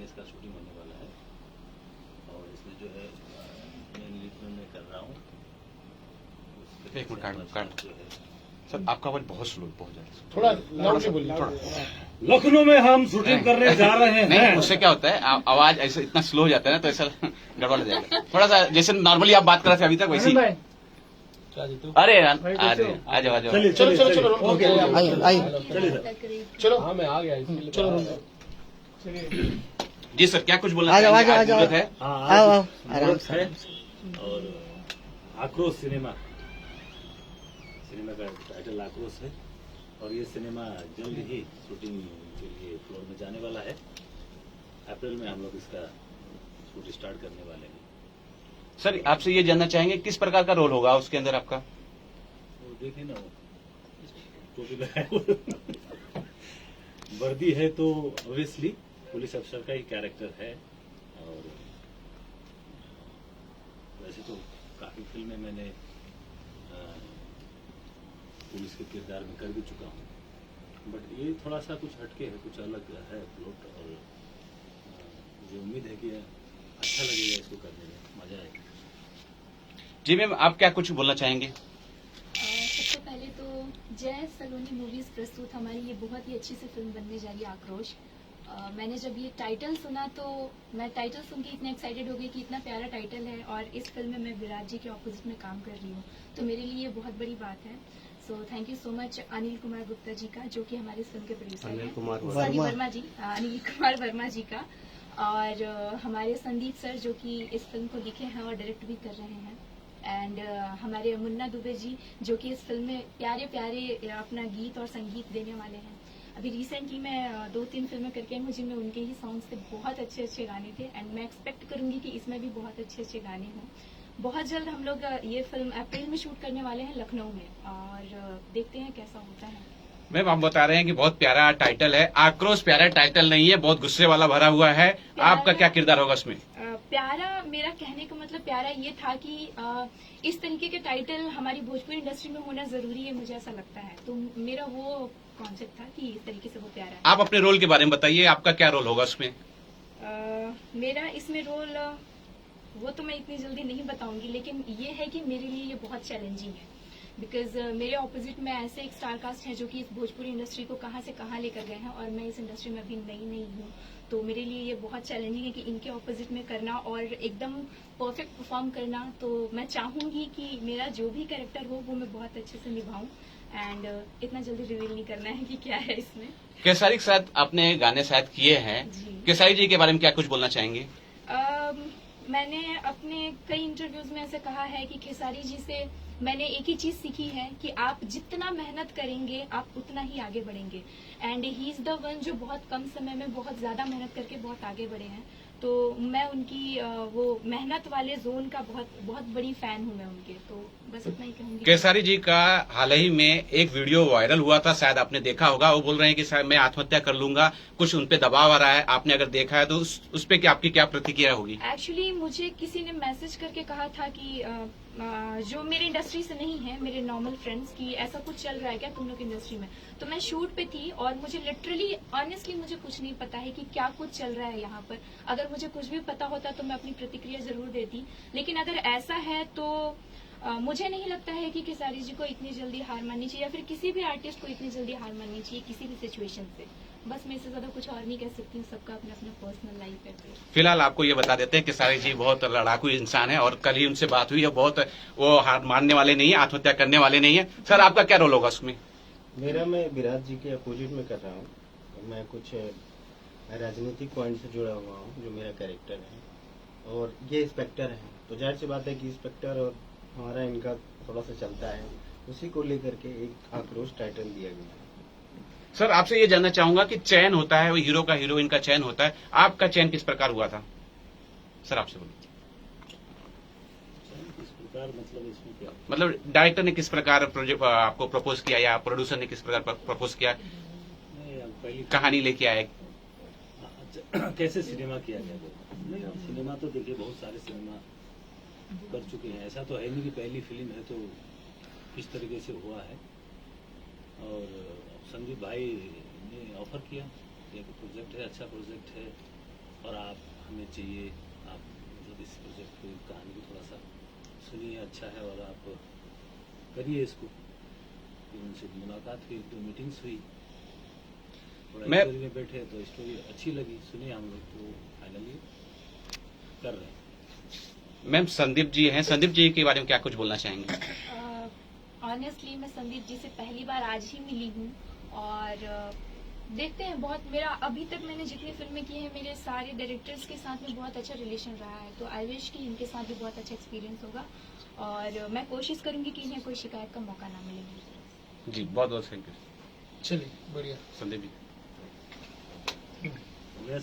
इसका शूटिंग होने वाला है और इसमें जो है मैं लीड में कर रहा हूँ। एक मिनट काट जो है सर, आपका आवाज बहुत स्लो, बहुत ज्यादा थोड़ा लाउडली बोलिए। लखनऊ में हम शूटिंग करने जा रहे हैं। नहीं, उससे क्या होता है आवाज ऐसे इतना स्लो हो जाता है ना, तो ऐसा गड़बड़ हो जाएगा। थोड़ा सा जैसे नॉर्मली आप बात कर रहे थे अभी तक वैसे ही। अरे आ जाओ। चलिए चलो चलो चलो ओके आइए चलो हाँ मैं आ गया इसलिए चलो जी सर, क्या कुछ बोलना आ जाओ, चाहेंगे? आ आज जाओ, मुहूर्त है। हाँ, आओ आज आओ आराम मुहूर्त से। है और आक्रोश सिनेमा का टाइटल आक्रोश है और ये सिनेमा जल्द ही शूटिंग के लिए फ्लोर में जाने वाला है। अप्रैल में हम लोग इसका शूट स्टार्ट करने वाले हैं। सर, आपसे ये जानना चाहेंगे किस प्रकार का रोल होगा उसके अंदर आपका? वो देखिए ना, वो टोपी लगाए हुए वर्दी है तो ऑब्वियसली पुलिस अफसर का ही कैरेक्टर है। और वैसे तो काफी फिल्में मैंने पुलिस के किरदार में कर भी चुका हूँ, बट ये थोड़ा सा कुछ हटके है, कुछ अलग है प्लॉट और मुझे उम्मीद है कि अच्छा लगेगा, इसको करने में मजा आएगा। जी मैम, आप क्या कुछ बोलना चाहेंगे? सबसे पहले तो जय सलोनी मूवीज प्रस्तुत हमारी ये बहुत ही अच्छी सी फिल्म बनने जा रही है आक्रोश। मैंने जब ये टाइटल सुना तो मैं टाइटल सुन के इतने एक्साइटेड हो गई कि इतना प्यारा टाइटल है और इस फिल्म में मैं विराट जी के ऑपोजिट में काम कर रही हूँ, तो मेरे लिए ये बहुत बड़ी बात है। So thank you so much Anil Kumar Gupta ji का, जो कि हमारे इस फिल्म के प्रोड्यूसर हैं। सॉरी वर्मा जी, अनिल कुमार वर्मा जी का, और हमारे संदीप सर जो कि इस फिल्म को लिखे हैं और डायरेक्ट भी कर रहे हैं, एंड हमारे मुन्ना दुबे जी जो कि इस फिल्म में प्यारे प्यारे अपना गीत और संगीत देने वाले हैं। अभी रिसेंटली मैं 2-3 फिल्में करके आई हूँ जिनमें उनके ही सॉन्ग्स थे, बहुत अच्छे अच्छे गाने थे, एंड मैं एक्सपेक्ट करूंगी कि इसमें भी बहुत अच्छे अच्छे गाने हों। बहुत जल्द हम लोग ये फिल्म अप्रैल में शूट करने वाले हैं लखनऊ में, और देखते हैं कैसा होता है। मैम, आप बता रहे हैं कि बहुत प्यारा टाइटल है। आक्रोश प्यारा टाइटल नहीं है, बहुत गुस्से वाला भरा हुआ है। आपका क्या किरदार होगा उसमें? प्यारा, मेरा कहने का मतलब प्यारा ये था कि इस तरीके के टाइटल हमारी भोजपुरी इंडस्ट्री में होना जरूरी है, मुझे ऐसा लगता है। तो मेरा वो कॉन्सेप्ट था कि इस तरीके से वो प्यारा है। आप अपने रोल के बारे में बताइए, आपका क्या रोल होगा उसमें? मेरा इसमें रोल वो तो मैं इतनी जल्दी नहीं बताऊंगी, लेकिन ये है कि मेरे लिए ये बहुत चैलेंजिंग है, बिकॉज मेरे ऑपोजिट में ऐसे एक स्टार कास्ट है जो कि इस भोजपुरी इंडस्ट्री को कहाँ से कहाँ लेकर गए हैं, और मैं इस इंडस्ट्री में अभी नई हूँ, तो मेरे लिए ये बहुत चैलेंजिंग है कि इनके ऑपोजिट में करना और एकदम परफेक्ट परफॉर्म करना। तो मैं चाहूंगी कि मेरा जो भी कैरेक्टर हो वो मैं बहुत अच्छे से निभाऊं, एंड इतना जल्दी रिवील नहीं करना है कि क्या है इसमें। केसारी के साथ आपने गाने शायद किए हैं, केसारी जी के बारे में क्या कुछ बोलना चाहेंगे? मैंने अपने कई इंटरव्यूज में ऐसे कहा है कि खेसारी जी से मैंने एक ही चीज सीखी है कि आप जितना मेहनत करेंगे आप उतना ही आगे बढ़ेंगे, and he is the one जो बहुत कम समय में बहुत ज्यादा मेहनत करके बहुत आगे बढ़े हैं। तो मैं उनकी वो मेहनत वाले जोन का बहुत बड़ी फैन हूं मैं उनके, तो बस इतना ही कहूंगी। केसारी जी का हाल ही में एक वीडियो वायरल हुआ था, शायद आपने देखा होगा। वो बोल रहे हैं कि शायद मैं आत्महत्या कर लूंगा, कुछ उन पे दबाव आ रहा है। आपने अगर देखा है तो उस पे आपकी क्या प्रतिक्रिया होगी? एक्चुअली मुझे किसी ने मैसेज करके कहा था कि जो मेरे इंडस्ट्री से नहीं है, मेरे नॉर्मल फ्रेंड्स, की ऐसा कुछ चल रहा है क्या तुम लोग इंडस्ट्री में। तो मैं शूट पे थी और मुझे लिटरली ऑनेस्टली मुझे कुछ नहीं पता है कि क्या कुछ चल रहा है यहाँ पर। अगर मुझे कुछ भी पता होता तो मैं अपनी प्रतिक्रिया जरूर देती, लेकिन अगर ऐसा है तो मुझे नहीं लगता है कि खेसारी जी को इतनी जल्दी हार माननी चाहिए, या फिर किसी भी आर्टिस्ट को इतनी जल्दी हार माननी चाहिए किसी भी सिचुएशन से। बस मैं इससे ज्यादा कुछ और नहीं कह सकती हूँ, सबका अपना अपना पर्सनल लाइफ है। फिलहाल आपको ये बता देते हैं कि केसारी जी बहुत लड़ाकू इंसान है और कल ही उनसे बात हुई है। बहुत वो हार मानने वाले नहीं है, आत्महत्या करने वाले नहीं है। सर, आपका क्या रोल होगा उसमें? मेरा, मैं विराट जी के अपोजिट में कर रहा हूँ। मैं कुछ राजनीतिक पॉइंट से जुड़ा हुआ हूँ, जो मेरा कैरेक्टर है, और ये इंस्पेक्टर है। तो जाहिर सी बात है कि इंस्पेक्टर और हमारा इनका थोड़ा सा चलता है, उसी को लेकर के एक आक्रोश टाइटल दिया गया है। सर, आपसे ये जानना चाहूंगा कि चयन होता है, वो हीरो का हीरोइन का चयन होता है, आपका चयन किस प्रकार हुआ था? सर, आपसे बोलिए। किस प्रकार मतलब इसमें क्या? मतलब डायरेक्टर ने किस प्रकार प्रोजेक्ट आपको प्रपोज किया या प्रोड्यूसर ने किस प्रकार प्रपोज किया, नहीं, अब पहली कहानी लेके आए? कैसे सिनेमा किया गया? नहीं, अब सिनेमा तो देखिए बहुत सारे सिनेमा कर चुके हैं, ऐसा तो है नहीं कि पहली फिल्म है तो किस तरीके से हुआ है। और संदीप भाई ने ऑफर किया, एक प्रोजेक्ट है, अच्छा प्रोजेक्ट है, और आप हमें चाहिए, आप मतलब इस प्रोजेक्ट की कहानी को थोड़ा सा सुनिए, अच्छा है, और आप करिए इसको। फिर उनसे मुलाकात हुई, 2 मीटिंग्स हुई, थोड़ा मैं- स्टोरी में बैठे तो स्टोरी अच्छी लगी, सुनिए हम लोग तो फाइनली कर रहे हैं। मैम संदीप जी हैं, संदीप जी के बारे में क्या कुछ बोलना चाहेंगे? ऑनेस्टली मैं संदीप जी से पहली बार आज ही मिली हूँ और देखते हैं, बहुत मेरा अभी तक मैंने जितनी फिल्में की हैं मेरे सारे डायरेक्टर्स के साथ में बहुत अच्छा रिलेशन रहा है, तो आई विश कि इनके साथ भी बहुत अच्छा एक्सपीरियंस होगा और मैं कोशिश करूंगी कि इन्हें कोई शिकायत का मौका ना मिले। जी बहुत बहुत थैंक यू चलिए बढ़िया। संदीप जी। वैसा